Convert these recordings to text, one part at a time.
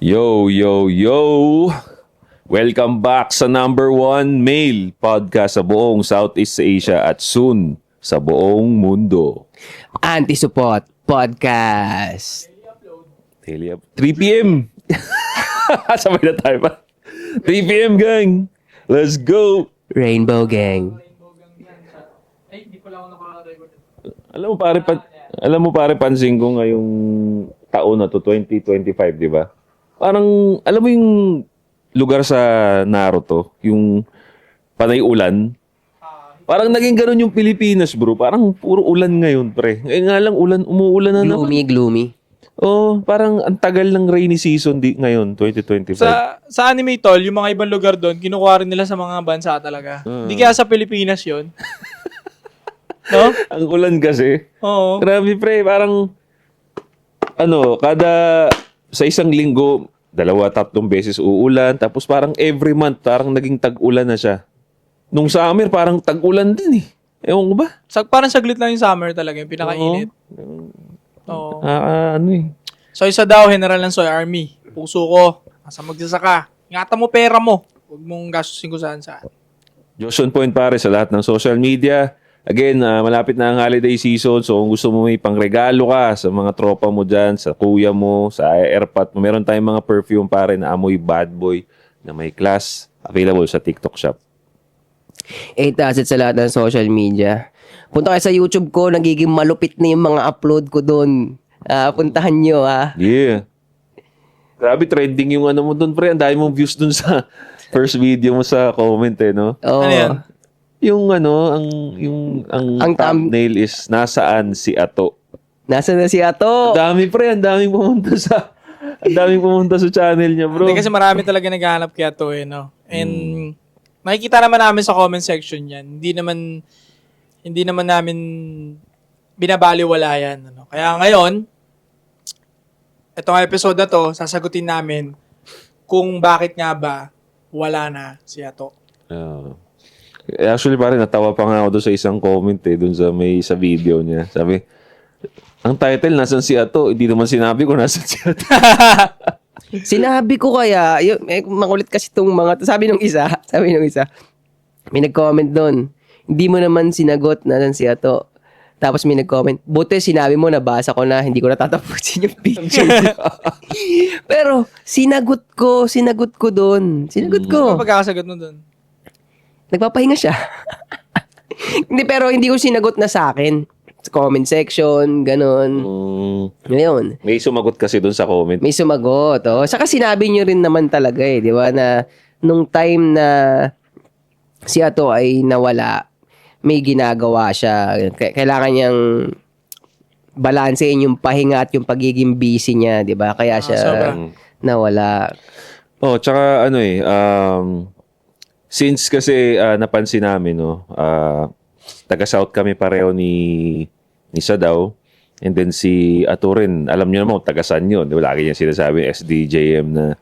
Yo, yo, yo! Welcome back sa number one male podcast sa buong Southeast Asia at soon sa buong mundo. Anti-Support Podcast. Daily up. 3 p.m. Sabay na tayo pa. 3 p.m. gang. Let's go! Rainbow Gang. Alam mo pare, pansin ko ngayong taon na to, 2025, di ba? Parang, alam mo yung lugar sa Naruto, yung panay ulan. Parang naging ganun yung Pilipinas, bro. Parang puro ulan ngayon, pre. Ngayon nga lang, umuulan na naman. Gloomy. Oh, parang ang tagal ng rainy season ngayon, 2025. Sa anime tol, yung mga ibang lugar doon, kinukuha rin nila sa mga bansa talaga. Hindi kaya sa Pilipinas yon. No? Ang ulan kasi. Oo. Grabe, pre. Parang, kada sa isang linggo, 2-3 beses uulan. Tapos parang every month, parang naging tag-ulan na siya. Nung summer, parang tag-ulan din eh. Ewan ko ba? Parang saglit lang yung summer talaga, yung pinakainit. Oo. Eh. So isa daw, General ng Soy Army. Puso ko, nasa magsasaka. Ingatan mo pera mo. Huwag mong gastusin ko saan. Josh on point pare sa lahat ng social media. Again, malapit na ang holiday season. So kung gusto mo may pangregalo ka sa mga tropa mo dyan, sa kuya mo, sa airpot mo, meron tayong mga perfume pare na amoy bad boy na may class. Available sa TikTok shop. 8 assets sa lahat ng social media. Punta kayo sa YouTube ko, nagiging malupit na yung mga upload ko doon. Puntahan nyo, ha? Yeah. Grabe, trending yung mo doon, pre. Ang dami mong views doon sa first video mo sa comment, eh, no? Oo. Ano yan? Yung ang thumbnail is nasaan si Ato. Nasaan na si Ato? Ang dami, pre. Ang daming pumunta sa channel niya, bro. Hindi kasi marami talaga naghahanap kaya to eh, no? And makikita naman namin sa comment section yan. Hindi naman namin binabaliwala yan. Ano? Kaya ngayon, itong episode na to, sasagutin namin kung bakit nga ba wala na si Ato. Actually, pare, natawa pa nga ako doon sa isang comment doon sa video niya. Sabi, ang title, nasan si Ato? Hindi naman sinabi ko nasan si Ato. Sinabi ko kaya, makulit kasi itong mga, sabi nung isa, may nag-comment doon, hindi mo naman sinagot na si Ato. Tapos may nag-comment, buti sinabi mo, nabasa ko na, hindi ko natatapusin yung picture. Pero, sinagot ko doon. Sinagot ko. Ano pagkakasagot mo dun? Nagpapahinga siya. Hindi, pero hindi ko sinagot na sa akin. Sa comment section, ganun. Ngayon. May sumagot kasi doon sa comment. May sumagot. Oh. Saka sinabi niyo rin naman talaga di ba, na nung time na si Ato ay nawala, may ginagawa siya. Kailangan niyang balansein yung pahinga at yung pagiging busy niya, di ba? Kaya siya nawala. Oh, tsaka since kasi napansin namin, taga-South kami pareho ni Sadaw. And then si Ato rin, alam niyo naman, taga-San yun. Lagi niya sinasabi, SDJM na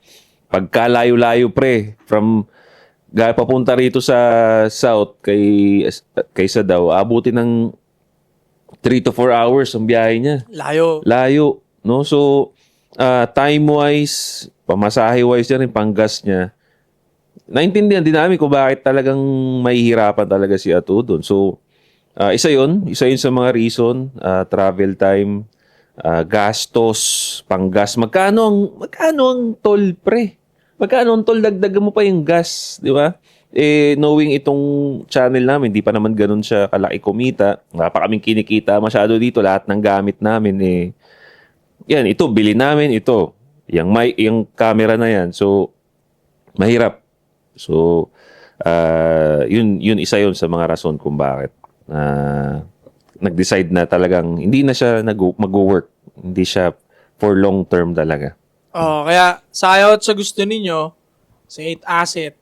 pagkalayo-layo pre, from papunta rito sa South kay Sadaw, abutin ng 3 to 4 hours ang biyahe niya. Layo, no? So, time-wise, pamasahe-wise yan, panggas niya. Naintindihan din namin kung bakit talagang mahihirapan talaga si Ato doon. So, isa yun sa mga reason, travel time, gastos, panggas. Magkano ang toll, pre? Magkano ang toll? Dagdagan mo pa yung gas, di ba? Knowing itong channel namin, di pa naman ganun siya kalaki kumita. Wala pa kaming kinikita masyado dito. Lahat ng gamit namin, yan, ito, bili namin, ito. Yung camera na yan. So, mahirap. So, yun isa yun sa mga rason kung bakit nag-decide na talagang hindi na siya mag-work. Hindi siya for long term talaga. Kaya sa ayaw at sa gusto ninyo, sa 8 asset,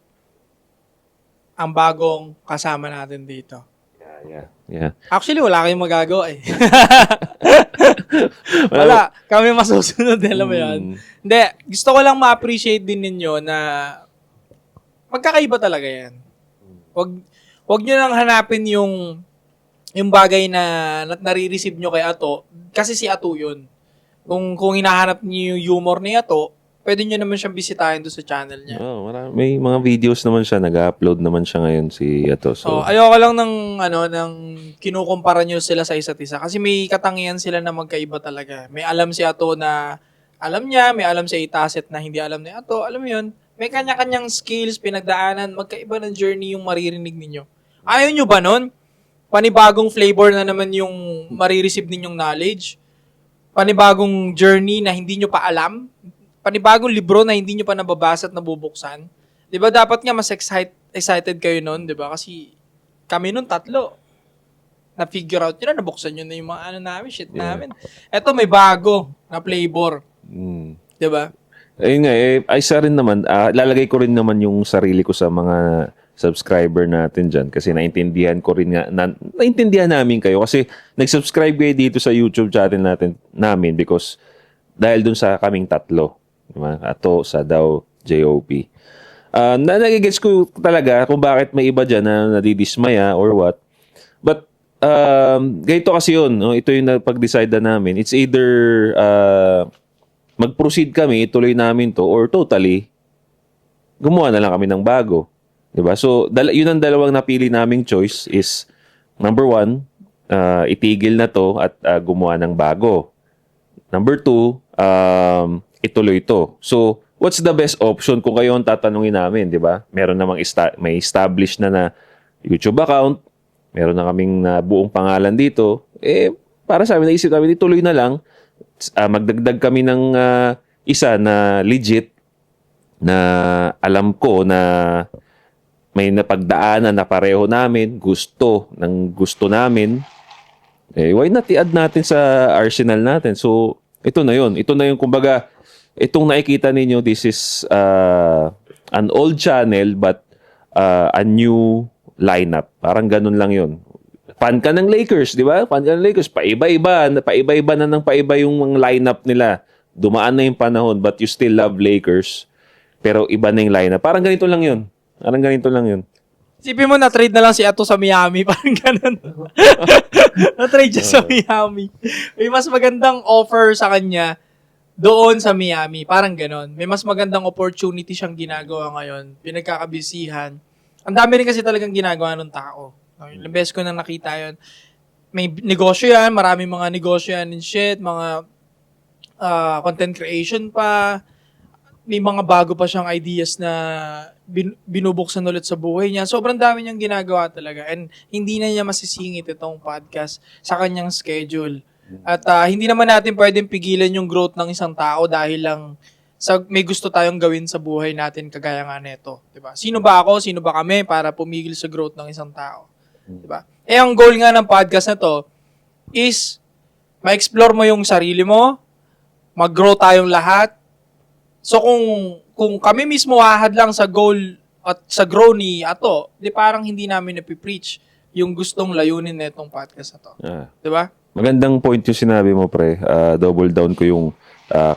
ang bagong kasama natin dito. Yeah. Actually, wala kayong magagawa eh. Wala. Kami masusunod, alam mo yan. Hindi, gusto ko lang ma-appreciate din ninyo na magkakaiba talaga yan. Wag nyo nang hanapin yung bagay na nare-receive nyo kay Ato, kasi si Ato yun. Kung hinahanap niyo yung humor ni Ato, pwede nyo naman siyang bisitahin doon sa channel niya. Oh, may mga videos naman siya, nag-upload naman siya ngayon si Ato. So, Ayoko lang ng kinukumpara nyo sila sa isa't isa. Kasi may katangian sila na magkaiba talaga. May alam si Ato na alam niya, may alam si Itaset na hindi alam ni Ato. Alam mo yun? May kanya-kanyang skills, pinagdaanan, magkaiba ng journey yung maririnig ninyo. Ayaw nyo ba nun? Panibagong flavor na naman yung marireceive ninyong knowledge? Panibagong journey na hindi nyo pa alam? Panibagong libro na hindi nyo pa nababasa at nabubuksan? Di ba dapat nga mas excited kayo nun, di ba? Kasi kami nun 3. Na-figure out nyo na, nabuksan nyo na yung mga namin, shit namin. Eto may bago na flavor. Di ba? ayun nga, isa rin naman, lalagay ko rin naman yung sarili ko sa mga subscriber natin dyan kasi naintindihan ko rin nga, naintindihan namin kayo kasi nag-subscribe kayo dito sa YouTube channel namin because dahil dun sa kaming 3. Diba? Ato, Sadaw, JOP. Nagigets ko talaga kung bakit may iba dyan na nadidismaya or what. But, ganito kasi yun. No? Ito yung pag-decide na namin. It's either mag-proceed kami, ituloy namin to, or totally, gumawa na lang kami ng bago. Diba? So, yun ang dalawang napili naming choice is, number 1, itigil na to at gumawa ng bago. Number 2, ituloy to. So, what's the best option kung kayo ang tatanungin namin, di ba? Meron namang may established na YouTube account, meron na kaming buong pangalan dito. Para sa amin, naisip namin, ituloy na lang. Magdagdag kami ng isa na legit na alam ko na may napagdaanan na pareho namin, gusto namin. Why not i-add natin sa arsenal natin? So, ito na yun. Ito na yung, kumbaga, itong nakikita ninyo, this is an old channel but a new lineup. Parang ganun lang yun. Fan ka ng Lakers, di ba? Fan ka ng Lakers. Paiba-iba na ng paiba yung mga lineup nila. Dumaan na yung panahon but you still love Lakers. Pero iba na yung lineup. Parang ganito lang yun. Isipin mo, na-trade na lang si Ato sa Miami. Parang ganun. Na-trade siya sa Miami. May mas magandang offer sa kanya doon sa Miami. Parang ganun. May mas magandang opportunity siyang ginagawa ngayon. Pinagkakabisihan. Ang dami rin kasi talagang ginagawa ng tao. Ilang beses ko na nakita yun. May negosyo yan. Maraming mga negosyo yan and shit. Mga content creation pa. May mga bago pa siyang ideas na binubuksan ulit sa buhay niya. Sobrang dami niyang ginagawa talaga. And hindi na niya masisingit itong podcast sa kanyang schedule. At hindi naman natin pwedeng pigilan yung growth ng isang tao dahil lang may gusto tayong gawin sa buhay natin kagaya nga nito. Diba? Sino ba ako? Sino ba kami para pumigil sa growth ng isang tao? Diba? Ang goal nga ng podcast na to is ma-explore mo yung sarili mo, mag-grow tayong lahat. So kung kami mismo ahad lang sa goal at sa grow ni Ato, di parang hindi namin napipreach yung gustong layunin na itong podcast na to. Di ba? Magandang point yung sinabi mo, pre. Double down ko yung...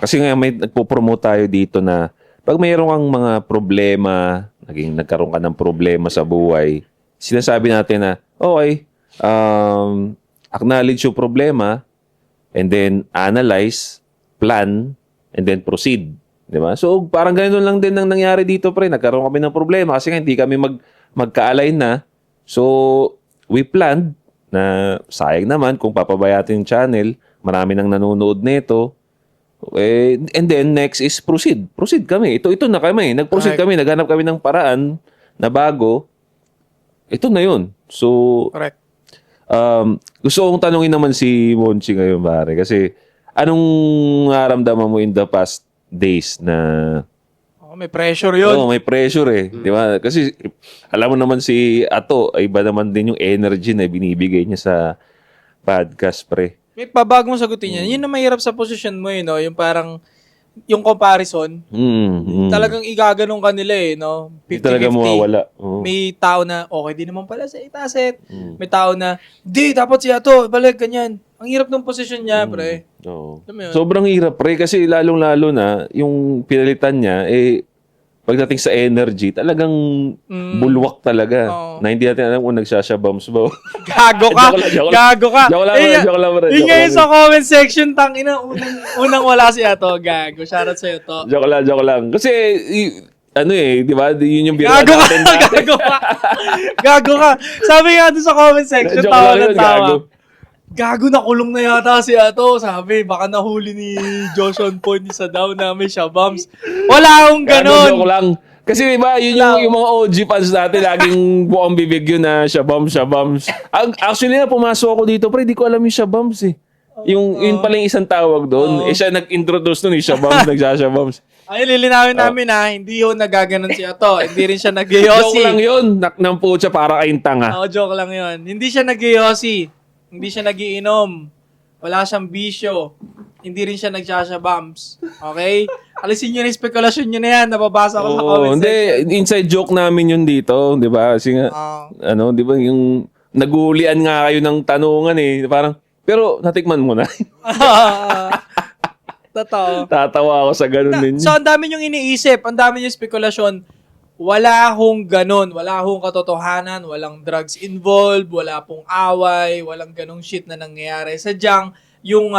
kasi nga may nagpo-promote tayo dito na pag mayroon kang mga problema, nagkaroon ka ng problema sa buhay, sinasabi natin na, okay, acknowledge yung problema, and then analyze, plan, and then proceed. Diba? So, parang ganun lang din ang nangyari dito, pre. Nagkaroon kami ng problema kasi nga hindi kami magka-align na. So, we planned na sayang naman kung papabayatin yung channel. Marami nang nanonood nito. And then, next is proceed. Proceed kami. Ito na kami. Nag-proceed kami. Naghanap kami ng paraan na bago. Ito na yun. So, correct. Gusto kong tanungin naman si Monchi ngayon, pare. Kasi, anong naramdaman mo in the past days na may pressure yun. may pressure di ba? Kasi alam mo naman si Ato, iba naman din yung energy na binibigay niya sa podcast, pre. May pabagong sagutin yan. Yun na mahirap sa position mo, no? Yung parang, yung comparison, talagang igaganong ka nila, no? 50-50. Talaga mawawala. May tao na, okay, di naman pala sa Itaset. May tao na, di, dapat si Ato, balik, ganyan. Ang hirap ng posisyon niya, pre. Oo. Sobrang hirap, pre, kasi lalong-lalo na, yung pinalitan niya, pagdating sa energy, talagang bulwak talaga. Oo. Na hindi natin alam kung nagsasabams ba. Gago ka. Joke lang. Gago ka. Joke lang, Eh, joke lang, bro. yun Joke ngayon lang. sa comment section, tangina, unang wala si Ato. Gago. Shoutout sa'yo to. Joke lang. Kasi, ano di ba? Yun yung biro Gago ka. natin dati. Gago ka. Gago ka. Sabi nga doon sa comment section, Joke tawa lang ng yun, tawa. gago. Gago, nakulong na yata si Ato. Sabi, baka nahuli ni Josh on point isa daw na may shabams. Wala akong ganon. Joke lang. Kasi diba, yun yung mga OG fans natin, laging buong bibig yun na shabams. Actually na, pumasok ako dito, pre, di ko alam yung shabams eh. Yun pala yung isang tawag doon. Siya nag-introduce nun, yung shabams, nagsashabams. Ay, lilinawin namin hindi yun nagaganon si Ato. Hindi rin siya nag-yosi. Joke lang yun. Ng putya para kayong tanga. Oo, joke lang yun. Hindi siya nag-yosi. Hindi siya nagiinom. Wala siyang bisyo. Hindi rin siya nagsasabams. Okay? Alisin nyo na yung spekulasyon nyo na yan. Nababasa ko sa comment Hindi, section. inside joke namin yun dito, di ba? Kasi nga, di ba, yung nagulian nga kayo ng tanungan eh. Parang, pero natikman mo na. Totoo. Tatawa ako sa ganun din. So, ang dami yung iniisip. Ang dami yung spekulasyon. Wala hong ganon. Wala hong katotohanan. Walang drugs involved. Wala pong away. Walang ganong shit na nangyayari. Sadyang, yung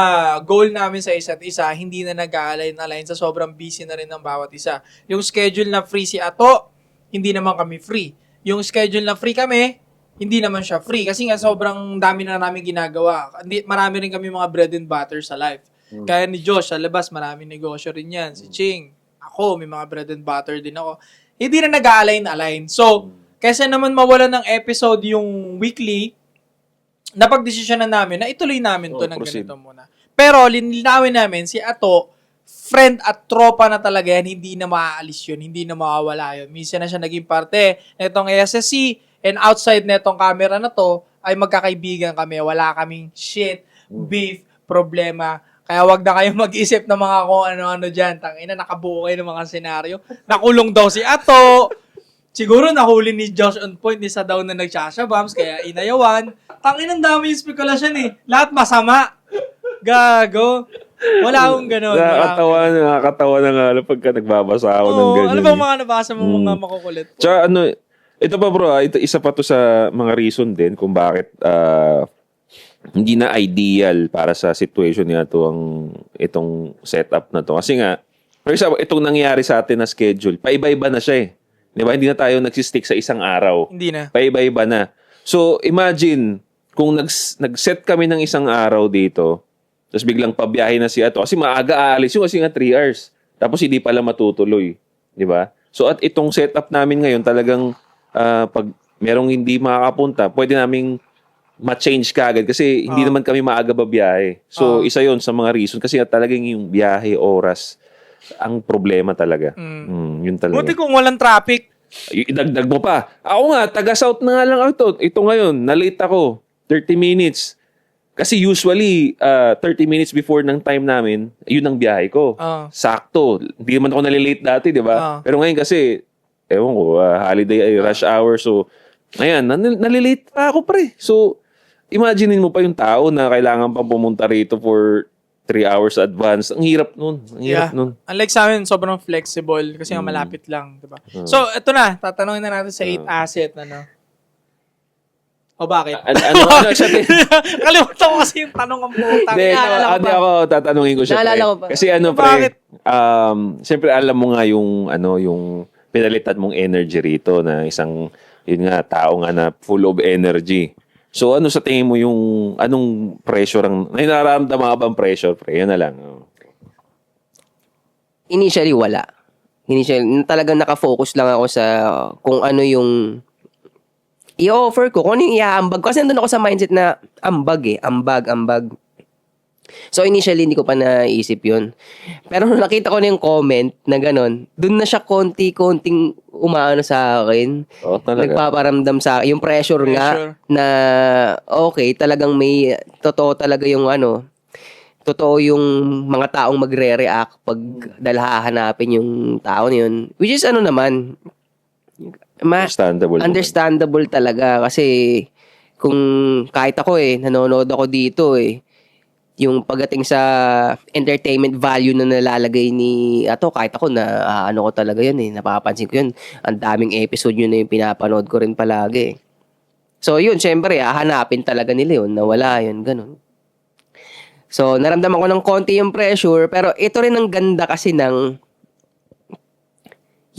goal namin sa isa't isa, hindi na nag-align sa sobrang busy na rin ng bawat isa. Yung schedule na free si Ato, hindi naman kami free. Yung schedule na free kami, hindi naman siya free. Kasi nga sobrang dami na namin ginagawa. Marami rin kami mga bread and butter sa life. Kaya ni Josh, sa labas, maraming negosyo rin yan. Si Ching, ako, may mga bread and butter din ako. Hindi na nag-align. So, kaysa naman mawala ng episode yung weekly, napag-desisyonan namin na ituloy namin to ng proceed. ganito muna. Pero, linawin namin, si Ato, friend at tropa na talaga yan, hindi na maaalis yun, hindi na mawawala yun. Minsan na siya naging parte nitong ASSC, and outside netong camera na to, ay magkakaibigan kami. Wala kaming shit, beef, problema. Kaya wag na kayong mag-isip ng mga kung ano-ano dyan. Tangina, nakabuo kayo ng mga senaryo. Nakulong daw si Ato. Siguro nahuli ni Josh on point, isa daw na nagsasabams, kaya inayawan. Tangina, ang dami yung spekulasyon eh. Lahat masama. Gago. Wala akong ganun. Nakakatawa na nga pagka nagbabasa ako ng ganyan. Ano bang mga nabasa mo mga makukulit? Tsaka ito pa bro, ito isa pa to sa mga reason din kung bakit hindi na ideal para sa situation niya itong setup na to. Kasi nga, for example, itong nangyari sa atin na schedule, paiba-iba na siya eh. Di ba? Hindi na tayo nagsistick sa isang araw. Hindi na. Paiba-iba na. So, imagine, kung nag-set kami ng isang araw dito, tapos biglang pabiyahe na si Ato, kasi maaga aalis yung kasi nga 3 hours. Tapos hindi pala matutuloy. Di ba? So, at itong setup namin ngayon, talagang pag merong hindi makakapunta, pwede naming ma-change ka agad kasi hindi naman kami maaga babiyahe. So, isa yon sa mga reason kasi talagang yung biyahe, oras, ang problema talaga. Yun talaga. Buti kung walang traffic. Idagdag mo pa. Ako nga, taga-south na nga lang ako. Ito ngayon, na-late ako. 30 minutes. Kasi usually, 30 minutes before ng time namin, yun ang biyahe ko. Sakto. Hindi naman ako nalilate dati, di ba? Pero ngayon kasi, ewan ko, holiday, rush hour. So, ayan, nalilate pa ako pre. So, imaginein mo pa yung tao na kailangan pang pumunta rito for 3 hours advance. Ang hirap nun. Unlike sa amin, sobrang flexible kasi nga malapit lang, diba? So, ito na. Tatanungin na natin sa 8 asset, ano? O bakit? Ano siya? Kalimutan ko kasi yung tanong ang putang. Hindi ako tatanungin ko siya. Naalala Pre. ko pa. Kasi Bakit? siyempre alam mo nga yung pinalitan mong energy rito na isang, yun nga, tao nga na full of energy. So, ano sa tingin mo anong pressure may nararamdaman ka bang pressure, pre? Yan na lang. Initially, wala. Talagang nakafocus lang ako sa kung ano yung i-offer ko, kung ano yung iaambag ko. Kasi nandun ako sa mindset na ambag. So, initially, hindi ko pa naisip yun. Pero nung nakita ko na yung comment na gano'n, dun na siya konting umaano sa akin. Oo, talaga. Nagpaparamdam sa akin. Yung pressure nga na, okay, talagang may, totoo talaga yung totoo yung mga taong magre-react pag dahil hahanapin yung tao na yun. Which is naman, understandable talaga kasi kung kahit ako nanonood ako dito yung pagdating sa entertainment value na nalalagay ni Ato, kahit ako na ano ko talaga yun napapansin ko yun. Ang daming episode yun na yung pinapanood ko rin palagi. So yun, syempre, hahanapin talaga nila yun, nawala yun, ganun. So naramdaman ko ng konti yung pressure, pero ito rin ang ganda kasi ng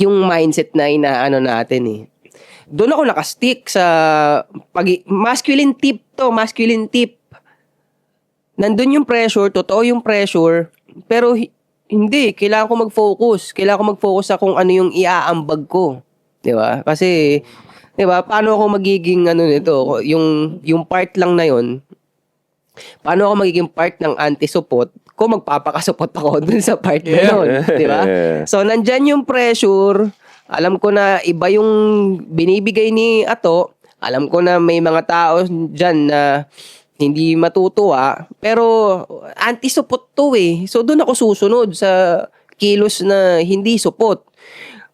yung mindset na inaano natin Doon ako nakastick sa masculine tip. Nandun yung pressure, totoo yung pressure, pero hindi, kailangan ko mag-focus. Kailangan ko mag-focus sa kung ano yung iaambag ko. 'Di ba? Kasi 'di ba, paano ako magiging nito, yung part lang na yon. Paano ako magiging part ng anti-support kung magpapakasupot ako dun sa part na yun, 'di ba? So nandyan yung pressure. Alam ko na iba yung binibigay ni Ato. Alam ko na may mga tao diyan na hindi matutuwa, pero anti-support to So doon ako susunod sa kilos na hindi support.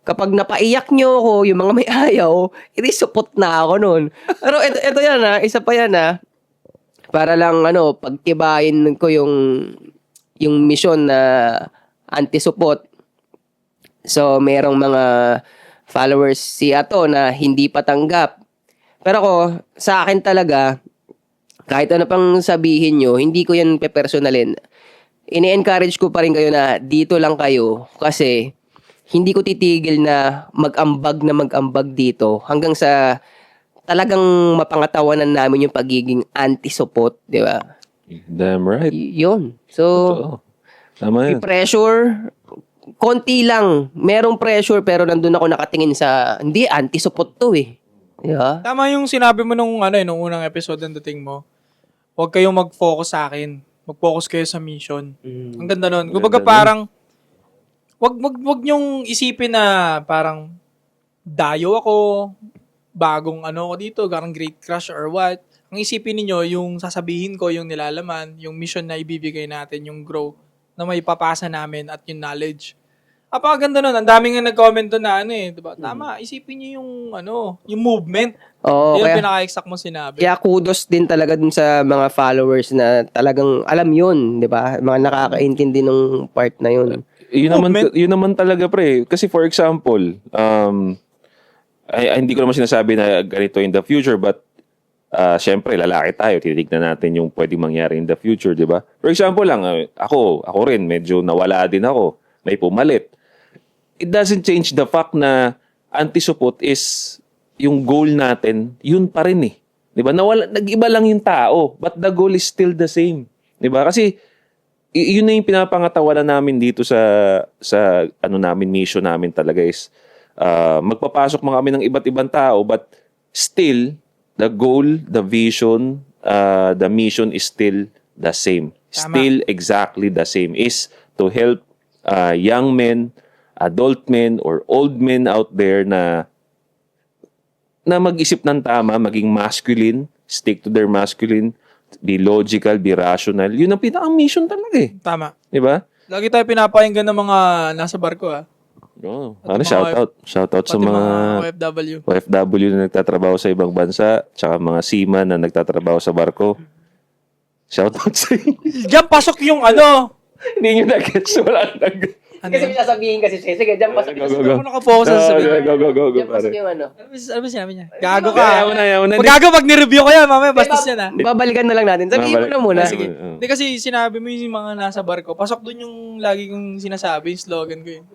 Kapag napaiyak nyo ako, yung mga may ayaw, support na ako nun. Pero ito yan isa pa yan para lang pagtibayin ko yung mission na anti-support. So merong mga followers si Ato na hindi patanggap. Pero ako, sa akin talaga, kahit ano pang sabihin nyo, hindi ko yan pepersonalin. Ini-encourage ko pa rin kayo na dito lang kayo kasi hindi ko titigil na mag-ambag dito hanggang sa talagang mapangatawanan namin yung pagiging anti-support, di ba? Damn right. Yun. So, Totoo. Tama may yan. pressure, konti lang. Merong pressure pero nandun ako nakatingin sa, hindi, anti-support to Di ba? Tama yung sinabi mo nung unang episode ng dating mo. Huwag kayong mag-focus sa akin. Mag-focus kayo sa mission. Ang ganda nun. Kumbaga parang, wag nyong isipin na parang dayo ako, bagong ako dito, parang great crush or what. Ang isipin niyo yung sasabihin ko, yung nilalaman, yung mission na ibibigay natin, yung grow na may papasa namin at yung knowledge. Apakaganda nun. Ang daming nga nag-comment doon na diba? Tama, isipin niyo yung movement. Oo, Yung kaya, pinaka-exact mo sinabi. kaya kudos din talaga dun sa mga followers na talagang alam yun, di ba? Mga nakakaintindi ng part na yun. Yun naman talaga pre. Kasi for example, hindi ko naman sinasabi na ganito in the future, but syempre lalaki tayo, titignan natin yung pwedeng mangyari in the future, di ba? For example lang, ako rin, medyo nawala din ako. May pumalit. It doesn't change the fact na anti-support is yung goal natin, yun pa rin Di ba? Nag-iba lang yung tao, but the goal is still the same. Di ba? Kasi yun na yung pinapangatawanan namin dito sa mission namin talaga is magpapasok mga kami ng iba't ibang tao, but still the goal, the vision, the mission is still the same. Tama. Still exactly the same, is to help young men, adult men, or old men out there na mag-isip ng tama, maging masculine, stick to their masculine, be logical, be rational. Yun ang pinaka-mission talaga Tama. Di ba? Lagi tayo pinapakinggan ng mga nasa barko Oo. At mga Shoutout sa Pati mga OFW. OFW na nagtatrabaho sa ibang bansa, tsaka mga seaman na nagtatrabaho sa barko. Shoutout sa inyo. Diyan pasok yung Hindi nyo na-gets. Wala nag- Kasi sasabihin kasi siya, sige, dyan pasok. Go. Ako nakafocus sa sabihin. Go, Dyan pare. pasok yung Ano ba sinabi niya? Gago ka. Yaman na. Gago pag nireview ko yan, mamaya bastos yan Babalikan na lang natin. Sabihin mo na muna. Sige. Hindi kasi sinabi mo yung mga nasa barko, pasok dun yung lagi kong sinasabi, yung slogan ko yun.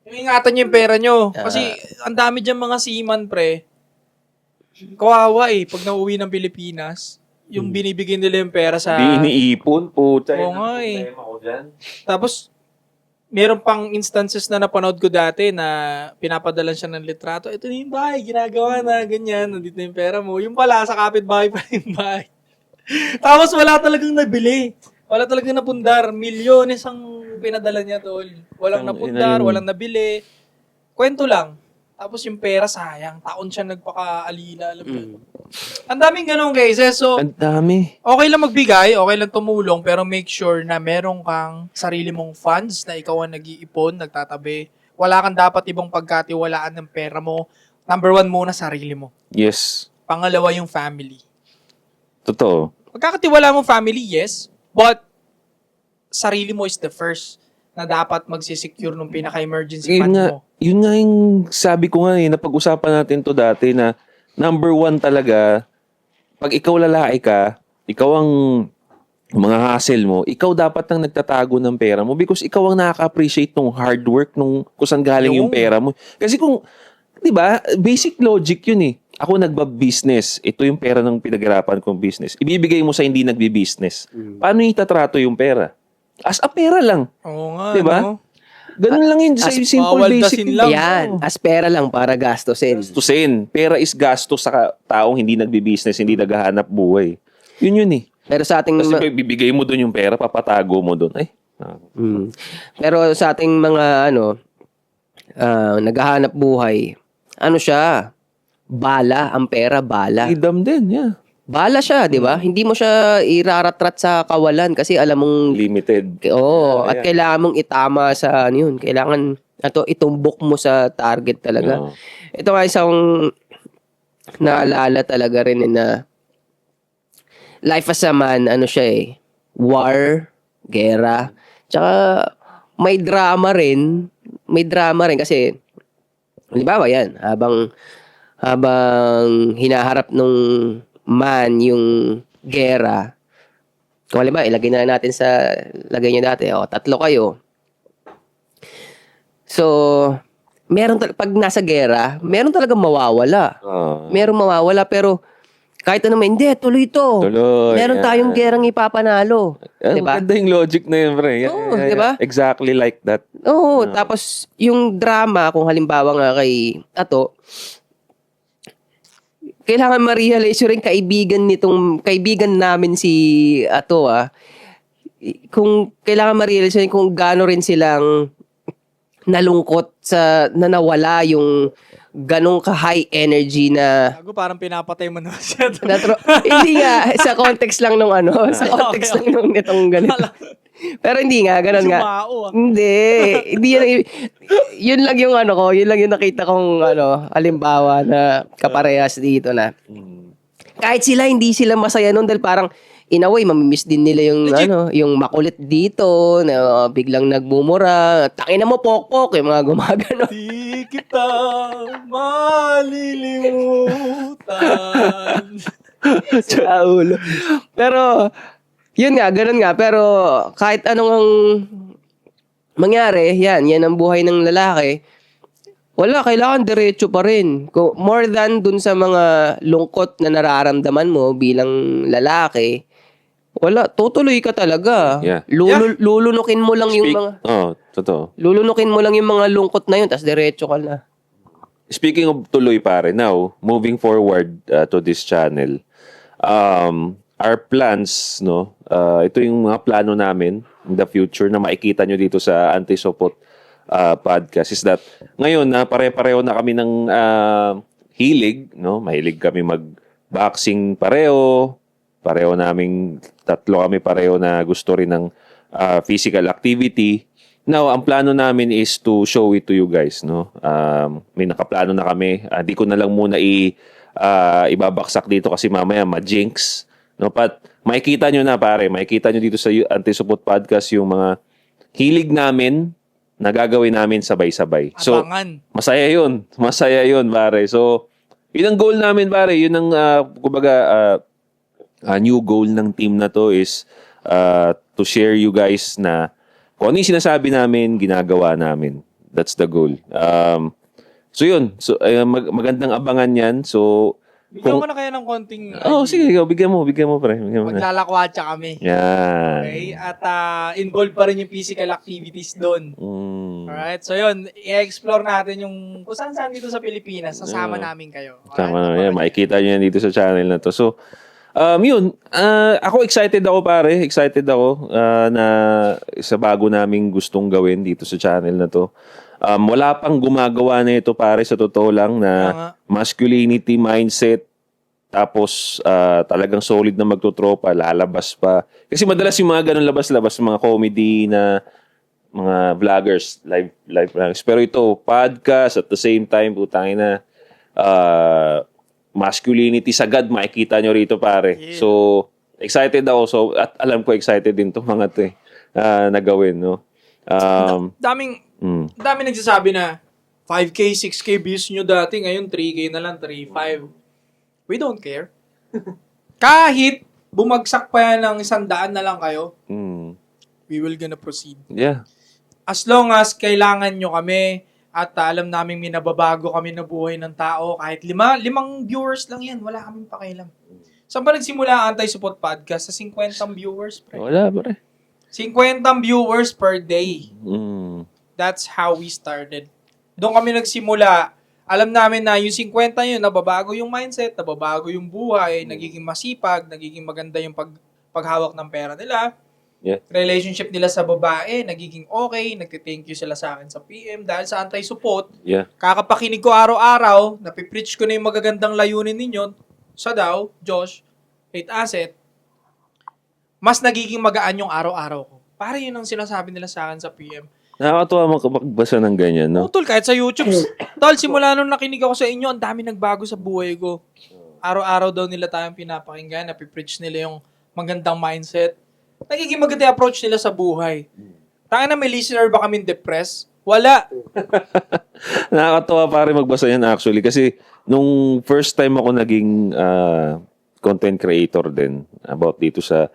Yung ingatan nyo yung pera nyo. Kasi ang dami dyan mga seaman, pre. Kawawa pag nauwi ng Pilipinas, yung binibigay nila yung pera sa... Di iniipon, puta. Oo nga Tapos, meron pang instances na napanood ko dati na pinapadalan siya ng litrato. Ito na yung bahay, ginagawa na, ganyan. Nandito na yung pera mo. Yung pala, sa kapitbahay pa yung bahay. Tapos wala talagang nabili. Wala talagang napundar. Milyones ang pinadala niya, tol. Walang napundar, walang nabili. Kwento lang. Tapos yung pera, sayang. Taon siya nagpaka-alila. Alam mo. Ang daming ganong cases. So, Ang dami. okay lang magbigay, okay lang tumulong, pero make sure na meron kang sarili mong funds na ikaw ang nag-iipon, nagtatabi. Wala kang dapat ibang pagkatiwalaan ng pera mo. Number 1 muna, sarili mo. Yes. Pangalawa, yung family. Totoo. Pagkakatiwala mo family, yes. But, sarili mo is the first na dapat magsisecure ng pinaka-emergency fund mo. Yun nga yung sabi ko nga napag-usapan natin to dati na number one talaga, pag ikaw lalaki ka, ikaw ang mga hassle mo, ikaw dapat ang nagtatago ng pera mo because ikaw ang nakaka-appreciate ng hard work nung kung saan galing yung pera mo. Kasi kung, di ba, basic logic yun eh. Ako nagba-business, ito yung pera ng pinaghirapan kong business. Ibibigay mo sa hindi nagbi-business. Paano itatrato yung pera? As a pera lang. Oo nga, Diba? no? Ganun lang yun. Sa simple basic. mawaldasin lang. Yan, as pera lang para gastusin. Gastusin. Pera is gastos sa taong hindi nagbi-business, hindi naghahanap buhay. Yun yun eh. Pero sa ating Kasi bibigay mo doon yung pera, papatago mo doon. Ay. Pero sa ating mga naghahanap buhay, ano siya? Bala, ang pera, bala. Idam din, yeah. Bala siya, di ba? Hindi mo siya iraratrat sa kawalan kasi alam mong Limited. at kailangan mong itama sa ano yun. Kailangan itumbok mo sa target talaga. Oo. Ito nga isang naalala talaga rin na life as a man, ano siya war, gera, tsaka may drama rin. May drama rin kasi, halimbawa yan, habang hinaharap nung man yung gera, kung halimbawa, ilagay na natin sa, lagay nyo dati, 3 kayo. So, pag nasa gera, meron talagang mawawala. Meron mawawala, pero kahit ano man, hindi, tuloy ito. Tuloy, Meron yan. tayong gerang ipapanalo. Diba? Maganda yung logic na yun, pre. Oo, diba? Exactly like that. Oo, tapos yung drama, kung halimbawa nga kay Ato, kailangan ma-realize yun rin kaibigan namin si Ato, kung kailangan ma-realize yun kung gaano rin silang nalungkot na nawala yung ganong ka-high energy na Gago, parang pinapatay mo na siya. hindi nga, sa context lang nung sa context lang nung nitong ganito. Pero hindi nga, ganun nga. Sumao, Hindi yun lang yung yun lang yung nakita kong halimbawa na kaparehas dito na. Kahit hindi sila masaya nun dahil parang in a way, mamimiss din nila yung yung makulit dito na biglang nagmumura. Tangina mo, pokpok, yung mga gumagano. Di kita malilimutan. Sa ulo. Pero, yun nga, ganun nga. Pero, kahit anong mangyari, yan ang buhay ng lalaki. Wala, kailangan diretso pa rin. More than dun sa mga lungkot na nararamdaman mo bilang lalaki, wala, tutuloy ka talaga. Yeah. Lulunukin mo lang yung mga... Totoo. Lulunukin mo lang yung mga lungkot na yun, tas diretso ka na. Speaking of tuloy, pare, now, moving forward to this channel, our plans, ito yung mga plano namin in the future na makikita nyo dito sa Anti-Sopot podcast is that ngayon na pare-pareho na kami ng hilig, mahilig kami mag-boxing pareho naming 3 kami pareho na gusto rin ng physical activity. Now, ang plano namin is to show it to you guys, may nakaplano na kami. Di ko na lang muna ibabaksak dito kasi mamaya ma-jinx, But makikita nyo na, pare, makikita nyo dito sa Anti-Sopot podcast yung mga hilig namin na gagawin namin sabay-sabay. So, Abangan. Masaya yun, pare. So, yun ang goal namin, pare. Yun ang, new goal ng team na to is to share you guys na kung ano yung sinasabi namin, ginagawa namin. That's the goal. So, yun. So, magandang abangan yan. So, Bigyan ko na kaya ng konting... sige. Bigyan mo, pre. Bigyan mo na. Maglalakwatsa kami. Yan. Okay? At involved pa rin yung physical activities doon. Alright? So yun, i-explore natin yung kung saan dito sa Pilipinas. Sasama namin kayo. Tama na yan. Makikita nyo yan dito sa channel na to. So, yun. Ako excited ako, pare. Excited ako na sa bago naming gustong gawin dito sa channel na to. Wala pang gumagawa na ito, pare, sa totoo lang na masculinity mindset. Tapos, talagang solid na magtutropa, lalabas pa. Kasi madalas yung mga ganun labas-labas, mga comedy na mga vloggers, live vloggers. Pero ito, podcast, at the same time, putangin na, masculinity sagad, makikita nyo rito, pare. Yeah. So, Excited ako. So, at alam ko excited din to mga to na gawin, no? Daming nagsasabi na 5K, 6K views nyo dati, ngayon 3K na lang, 3.5. We don't care. Kahit bumagsak pa yan ng 100 na lang kayo, we will gonna proceed. Yeah. As long as kailangan nyo kami at alam namin minababago kami na buhay ng tao, kahit limang viewers lang yan, wala kaming pakialam. Saan ba nagsimula ang Anti-Support Podcast? Sa 50 viewers, pre. Wala, pre. 50 viewers per day. That's how we started. Doon kami nagsimula. Alam namin na yung 50 yun, nababago yung mindset, nababago yung buhay, nagiging masipag, nagiging maganda yung paghawak ng pera nila. Yeah. Relationship nila sa babae, nagiging okay, nagti-thank you sila sa akin sa PM dahil sa Anti-Support. Yeah. Kakapakinig ko araw-araw, napipreach ko na yung magagandang layunin ninyo, sa daw, Josh, 8 Asset, mas nagiging magaan yung araw-araw ko. Para yun ang sinasabi nila sa akin sa PM. Nakakatuwa magbasa ng ganyan, no? Tol, kahit sa YouTube. Tol, simula nung nakinig ako sa inyo, ang dami nagbago sa buhay ko. Araw-araw daw nila tayong pinapakinggan, napipreach nila yung magandang mindset. Nagiging maganda yung approach nila sa buhay. Tanga na, may listener ba kaming depressed? Wala. Nakakatuwa pare magbasa yan actually kasi nung first time ako naging content creator din about dito sa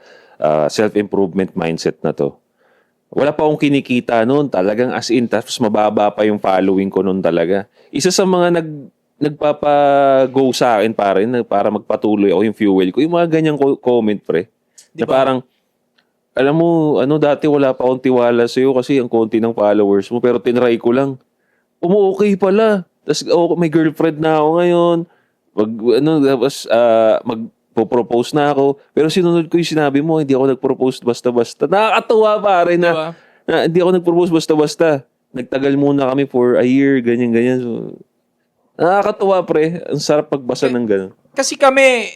self-improvement mindset na to. Wala pa akong kinikita noon, talagang as in, tapos mababa pa yung following ko noon talaga. Isa sa mga nagpapa-go sa akin para magpatuloy ako yung fuel ko, yung mga ganyang comment pre. Diba? Na parang, alam mo, dati wala pa akong tiwala sa'yo kasi ang konti ng followers mo, pero tinry ko lang. Okay pala. Tapos may girlfriend na ako ngayon. Magpo-propose na ako. Pero sinunod ko yung sinabi mo, hindi ako nag-propose basta-basta. Nakakatuwa pare na, Diba? na hindi ako nag-propose basta-basta. Nagtagal muna kami for a year, ganyan-ganyan. So, nakakatuwa pre. Ang sarap pagbasa ng gano'n. Kasi kami,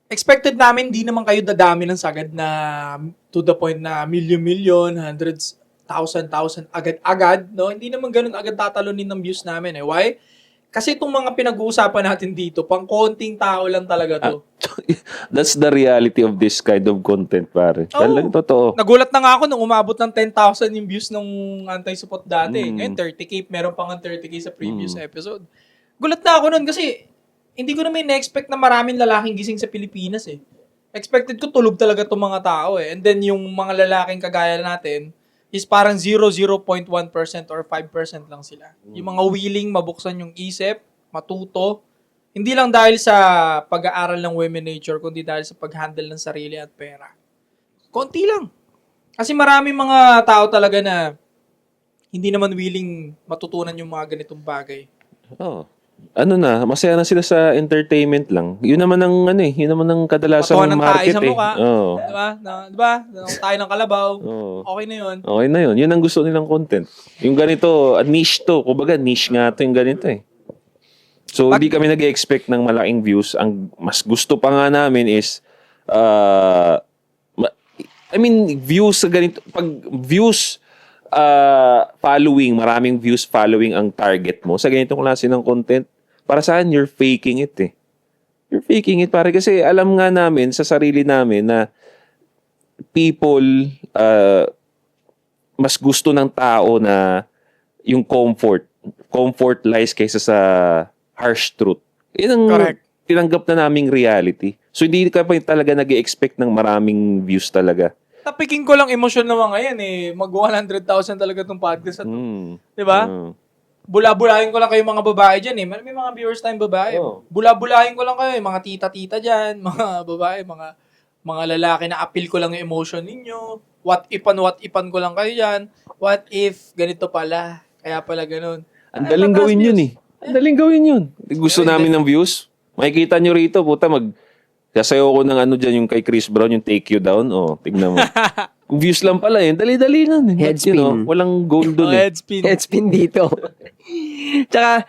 expected namin di naman kayo dadami ng sagad na to the point na million, hundreds, thousand, agad-agad, no? Hindi naman ganun agad tatalunin ng views namin, eh. Why? Kasi itong mga pinag-uusapan natin dito, pang konting tao lang talaga to. That's the reality of this kind of content, pare. Oh. Talagang totoo. Nagulat na nga ako nung umabot ng 10,000 yung views ng Anti-Support dati. Ngayon, 30K. Meron pang 30K sa previous episode. Gulat na ako nun kasi hindi ko naman na-expect na maraming lalaking gising sa Pilipinas eh. Expected ko tulog talaga itong mga tao eh. And then yung mga lalaking kagaya natin is parang 0.1% or 5% lang sila. Yung mga willing mabuksan yung isip, matuto, hindi lang dahil sa pag-aaral ng women nature, kundi dahil sa pag-handle ng sarili at pera. Konti lang. Kasi marami mga tao talaga na hindi naman willing matutunan yung mga ganitong bagay. Oh. Masaya na sila sa entertainment lang. Yun naman ang yun naman ang kadalasang Patuwa ng tayo market sa mukha. Oo. Diba? Tayo ng kalabaw. Oo. Okay na yun. Okay na yun. Yun ang gusto nilang content. Yung ganito, niche to. Kumbaga, niche nga to yung ganito eh. So, hindi kami nag-expect ng malaking views. Ang mas gusto pa nga namin is, views sa ganito. Pag views, following, maraming views following ang target mo sa ganitong klase ng content, para saan you're faking it eh. You're faking it para kasi alam nga namin sa sarili namin na people mas gusto ng tao na yung comfort lies kaysa sa harsh truth. Yun ang Correct. tinanggap na naming reality. So hindi ka pa talaga nag-expect ng maraming views talaga. Tapiking ko lang emosyon naman ngayon eh. Mag 100,000 talaga itong podcast. Diba? Bula-bulahin ko lang kayo mga babae dyan eh. May mga viewers tayong babae. Oh. Bula-bulahin ko lang kayo. Mga tita-tita dyan. Mga babae. Mga lalaki na appeal ko lang yung emotion ninyo. What ifan ko lang kayo dyan. What if ganito pala. Kaya pala ganun. Ang daling gawin yun eh. Ang daling gawin yun. Gusto namin ng views. Makikita nyo rito, puta, sasayaw ko ng dyan, yung kay Chris Brown, yung Take You Down. Oh, tignan mo. Kung views lang pala yun, dali-dali lang. Eh. Headspin. Walang goal dun eh. Headspin. Headspin dito. Tsaka,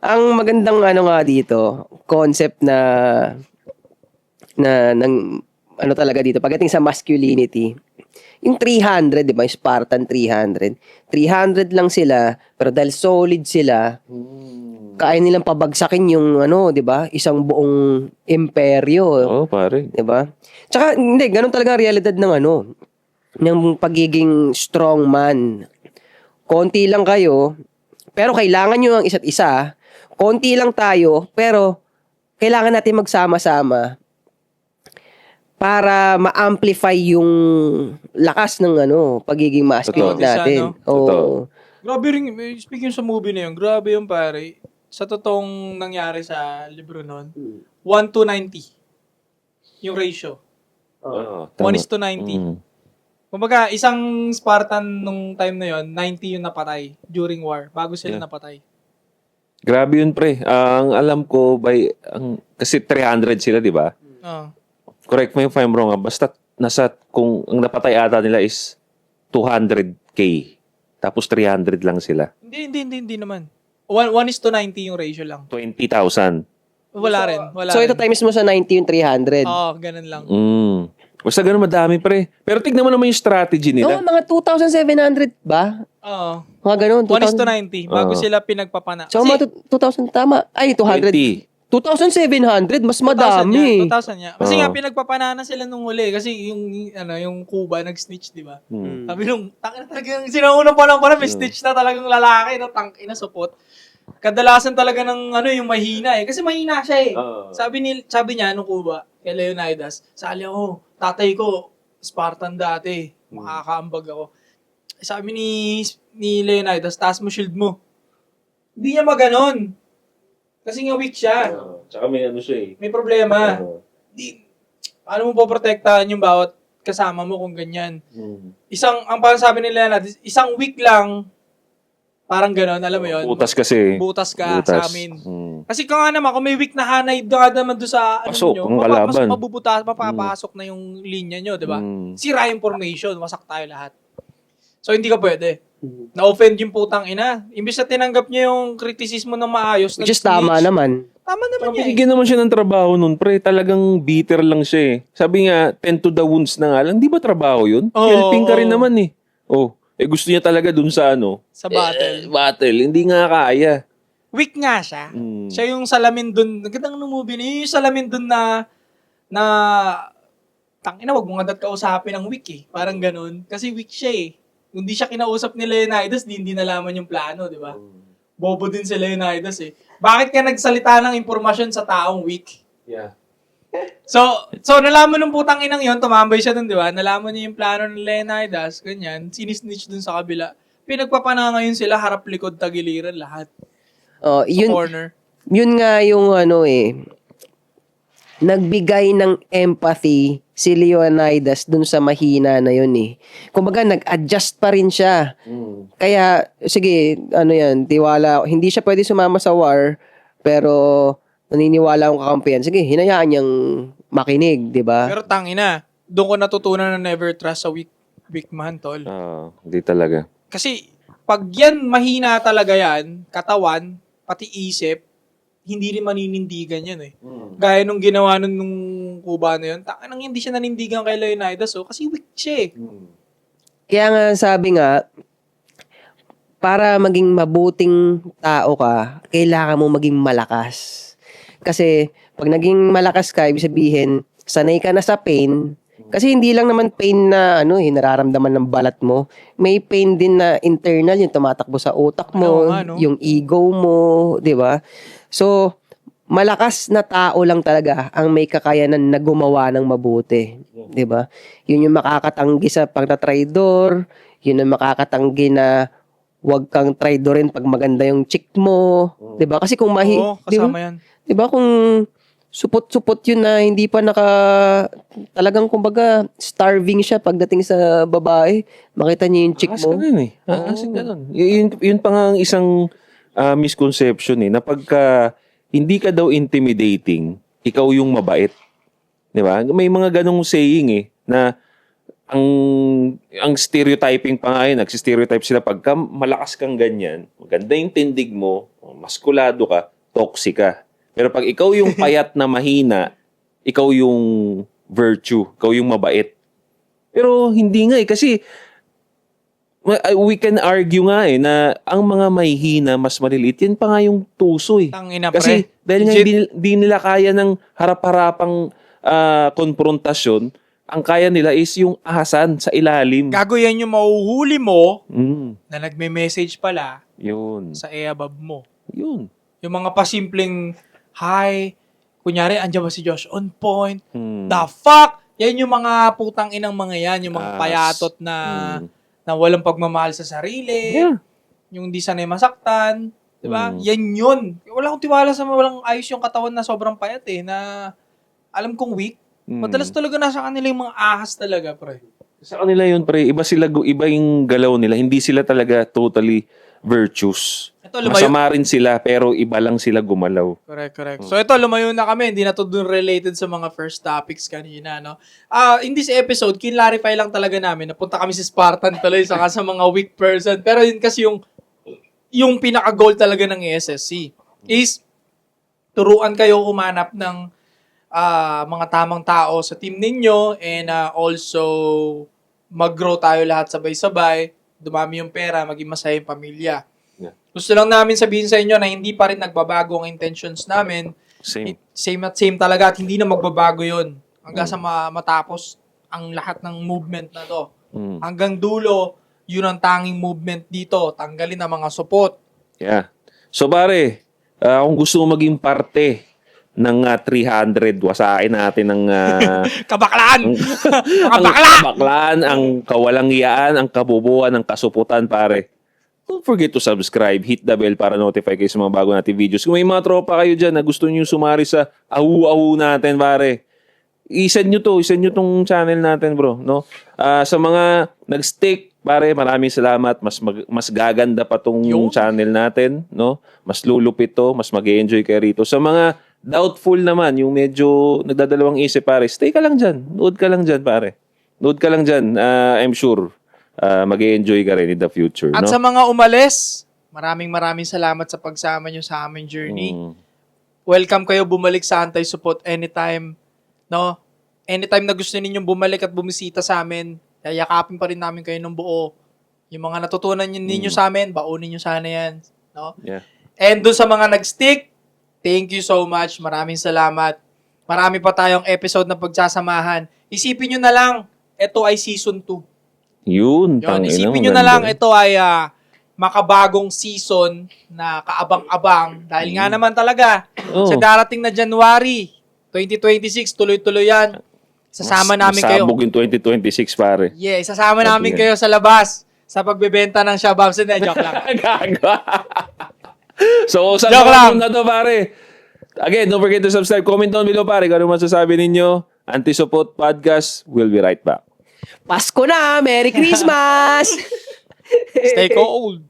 ang magandang nga dito, concept talaga dito, pagdating sa masculinity, yung 300, di ba, yung Spartan 300. 300 lang sila, pero dahil solid sila, Kaya nilang pabagsakin yung ano, 'di ba? Isang buong imperyo, Oo, pare. 'di ba? Tsaka hindi, ganun talaga ang realidad ng ano, ng pagiging strong man. Konti lang kayo, pero kailangan nyo ang isa't isa. Konti lang tayo, pero kailangan natin magsama-sama para ma-amplify yung lakas ng ano, pagiging Totoo. masculine natin. Totoo. Oo. Grabe rin, speaking sa movie na yun, grabe yung pare. Sa totoong nangyari sa libro nun, 1 to 90. Yung ratio. Oo, 1 tama. is to 90. Mm. Kumbaga, isang Spartan nung time na yon 90 yung napatay during war, bago sila Yeah. napatay. Grabe yun, pre. Ang alam ko, kasi 300 sila, di ba? Oo. Correct me if I'm wrong, basta kung ang napatay ata nila is 200K. Tapos 300 lang sila. Hindi naman. 1 is to 90 yung ratio lang. 20,000. Wala rin. So ito times mo sa 90 yung 300. Oo, ganun lang. Basta ganun madami, pre. Pero tignan mo naman yung strategy Oo, nila. mga 2,700 ba? Oo. Mga ganun. 1 is to 2,000. 90, bago Oo. sila pinagpapana. So, mga 2,000 tama. Ay, 200. 20. 2,700, mas madami. 2,000 niya. Kasi Oo. nga pinagpapanana sila nung huli kasi yung Cuba nag-snitch, di ba? Sabi nung talagang sinaunang pa lang pala may snitch na talagang lalaki, no, tangina supot. Kadalasan talaga ng yung mahina kasi mahina siya eh. Oo. Sabi niya nung Cuba, kay Leonidas, sali ako, tatay ko Spartan dati, makakaambag ako. Sabi ni Leonidas, taas mo shield mo. Hindi niya maganon. Kasi nga weak siya. Tsaka may ano siya eh. May problema. Paano mo poprotektahan yung bawat kasama mo kung ganyan? Ang parang sabi nila natin, isang week lang, parang gano'n, alam mo yun? Butas kasi. Butas ka sa amin. Mm. Kasi kung nga naman, kung may week na hanay, doon naman doon sa, Pasok, nyo, ang kalaban. mapapasok na yung linya nyo, di ba? Mm. Sira yung formation, wasak tayo lahat. So, hindi ka pwede. Na-offend yung putang ina. Imbis na tinanggap niya yung kritisismo ng maayos. Which is tama nag-snitch. naman. Tama naman niya eh. Binigyan naman siya ng trabaho nun, pre. Talagang bitter lang siya eh. Sabi nga, tend to the wounds na nga lang. Di ba trabaho yun? Oo. Helping ka rin naman eh. Gusto niya talaga dun sa Sa battle. battle. Hindi nga kaya. Weak nga siya. Mm. Siya yung salamin dun. Nagandang ng movie na yung salamin dun na tangina, wag mo nga dapat kausapin ang weak eh. Parang ganun. Kasi weak siya eh. Kung di siya kinausap ni Leonidas, hindi nalaman yung plano, di ba? Bobo din si Leonidas eh. Bakit ka nagsalita ng impormasyon sa taong weak? Yeah. So nalaman ng putang inang yon, tumambay siya dun, di ba? Nalaman niya yung plano ni Leonidas, ganyan, sinisnitch dun sa kabila. Pinagpapana ngayon sila, harap, likod, tagiliran, lahat. Oh, Sa corner. Yun nga yung nagbigay ng empathy si Leonidas dun sa mahina na yun eh. Kumbaga, nag-adjust pa rin siya. Kaya, sige, tiwala. Hindi siya pwede sumama sa war, pero naniniwala akong kakampihan. Sige, hinayaan niyang makinig, di ba? Pero tangina, doon ko natutunan na never trust sa weak man, tol. Hindi talaga. Kasi, pag yan, mahina talaga yan, katawan, pati isip, hindi rin maninindigan yan eh. Gaya nung ginawa nung Cubano yun, tanginang hindi siya nanindigan kay Leonidas, kasi weak siya eh. Kaya nga sabi nga, para maging mabuting tao ka, kailangan mo maging malakas. Kasi pag naging malakas ka, ibig sabihin, sanay ka na sa pain. Kasi hindi lang naman pain na nararamdaman ng balat mo. May pain din na internal, yung tumatakbo sa utak mo, yung ego mo, di ba? So, malakas na tao lang talaga ang may kakayanan na gumawa ng mabuti. 'Di ba? Yun yung makakatanggi sa pagtatraidor, yun ang makakatanggi na wag kang traidorin pag maganda yung chick mo, 'di ba? Kasi kung Oo, kasama yan. 'di ba kung supot-supot yun na hindi pa talagang kumbaga starving siya pagdating sa babae, makita niya yung chick Akas mo. ka nun eh. Kasi ganun. Yun pa nga ang isang misconception eh, na pagka hindi ka daw intimidating, ikaw yung mabait. Di ba? May mga ganong saying eh, na ang stereotyping pa nga yun, nagsistereotype sila pagka malakas kang ganyan, maganda yung tindig mo, maskulado ka, toxic ka. Pero pag ikaw yung payat na mahina, ikaw yung virtue, ikaw yung mabait. Pero hindi nga eh, kasi we can argue nga na ang mga mahihina, mas maliliit, yan pa nga yung tuso eh. Tangina, Kasi pre. dahil nga Legit. di nila kaya ng harap-harapang konfrontasyon, ang kaya nila is yung ahasan sa ilalim. Gago yan yung mahuhuli mo Mm, na nagme-message pala yun. sa eabab mo. Yun. Yung mga pasimpleng, hi, kunyari, andyan ba si Josh? On point. Mm. The fuck? Yan yung mga putang inang mga yan, yung mga As- payatot na walang pagmamahal sa sarili, Yeah. yung di sanay masaktan, di ba? Mm. Yan yun. Wala akong tiwala sa walang ayos yung katawan na sobrang payat na alam kong weak. Mm. Madalas talaga nasa kanila yung mga ahas talaga, pre. Sa kanila yun, pre, iba yung galaw nila. Hindi sila talaga totally virtuous. Ito, lumayo. Masama rin sila, pero iba lang sila gumalaw. Correct. So ito, lumayo na kami. Hindi na to dun related sa mga first topics kanina, no? In this episode, kinlarify lang talaga namin. Napunta kami si Spartan tuloy saka sa mga weak person. Pero yun kasi yung pinaka-goal talaga ng ESSC is turuan kayo umanap ng mga tamang tao sa team ninyo and also mag-grow tayo lahat sabay-sabay, dumami yung pera, maging masaya yung pamilya. Yeah. Gusto lang namin sabihin sa inyo na hindi pa rin nagbabago ang intentions namin. Same. Same talaga at hindi na magbabago yun hanggang sa matapos ang lahat ng movement na to. Mm. Hanggang dulo, yun ang tanging movement dito. Tanggalin ang mga supot. Yeah. So pare, kung gusto mo maging parte ng 300, wasain natin ng Kabaklaan! Mga ang bakla! kabaklaan, ang kawalangyaan, ang kabubuan, ang kasuputan, pare. Don't forget to subscribe, hit the bell para notify kayo sa mga bago nating videos. Kung may mga tropa kayo dyan na gusto nyo sumari sa ahu-ahu natin, pare, isend nyo tong channel natin, bro. No? Sa mga nag-stick, pare, maraming salamat. Mas gaganda pa tong Yun. channel natin, no? Mas lulupit to, mas mag-enjoy kayo rito. Sa mga doubtful naman, yung medyo nagdadalawang isip, pare, stay ka lang dyan. Nood ka lang dyan, pare. Nood ka lang dyan. I'm sure mag-enjoy ka rin in the future, At no? sa mga umalis, maraming salamat sa pagsama nyo sa aming journey. Mm. Welcome kayo bumalik sa Antay Supot anytime. No? Anytime na gusto ninyong bumalik at bumisita sa amin, yayakapin pa rin namin kayo ng buo. Yung mga natutunan ninyo sa amin, baunin nyo sana yan. No? Yeah. And doon sa mga nag-stick, thank you so much. Maraming salamat. Marami pa tayong episode na pagsasamahan. Isipin nyo na lang, ito ay season 2. Yun, Yun, isipin nyo na lang, ito ay makabagong season na kaabang-abang. Dahil nga naman talaga, Oh. sa darating na January 2026, tuloy-tuloy yan. Sasama namin kayo. Masabog yung 2026, pare. Yeah, sasama namin Okay. kayo sa labas sa pagbebenta ng Shababs. Hindi, joke lang. Gago. So, sa Joke lang. na to, pare. Again, don't forget to subscribe. Comment down below, pare. Kung ano masasabi ninyo. Anti-Support Podcast. We'll be right back. Pasko na! Merry Christmas! Stay cold.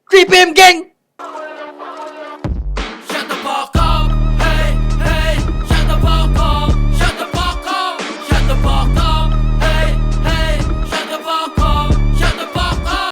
3PM gang!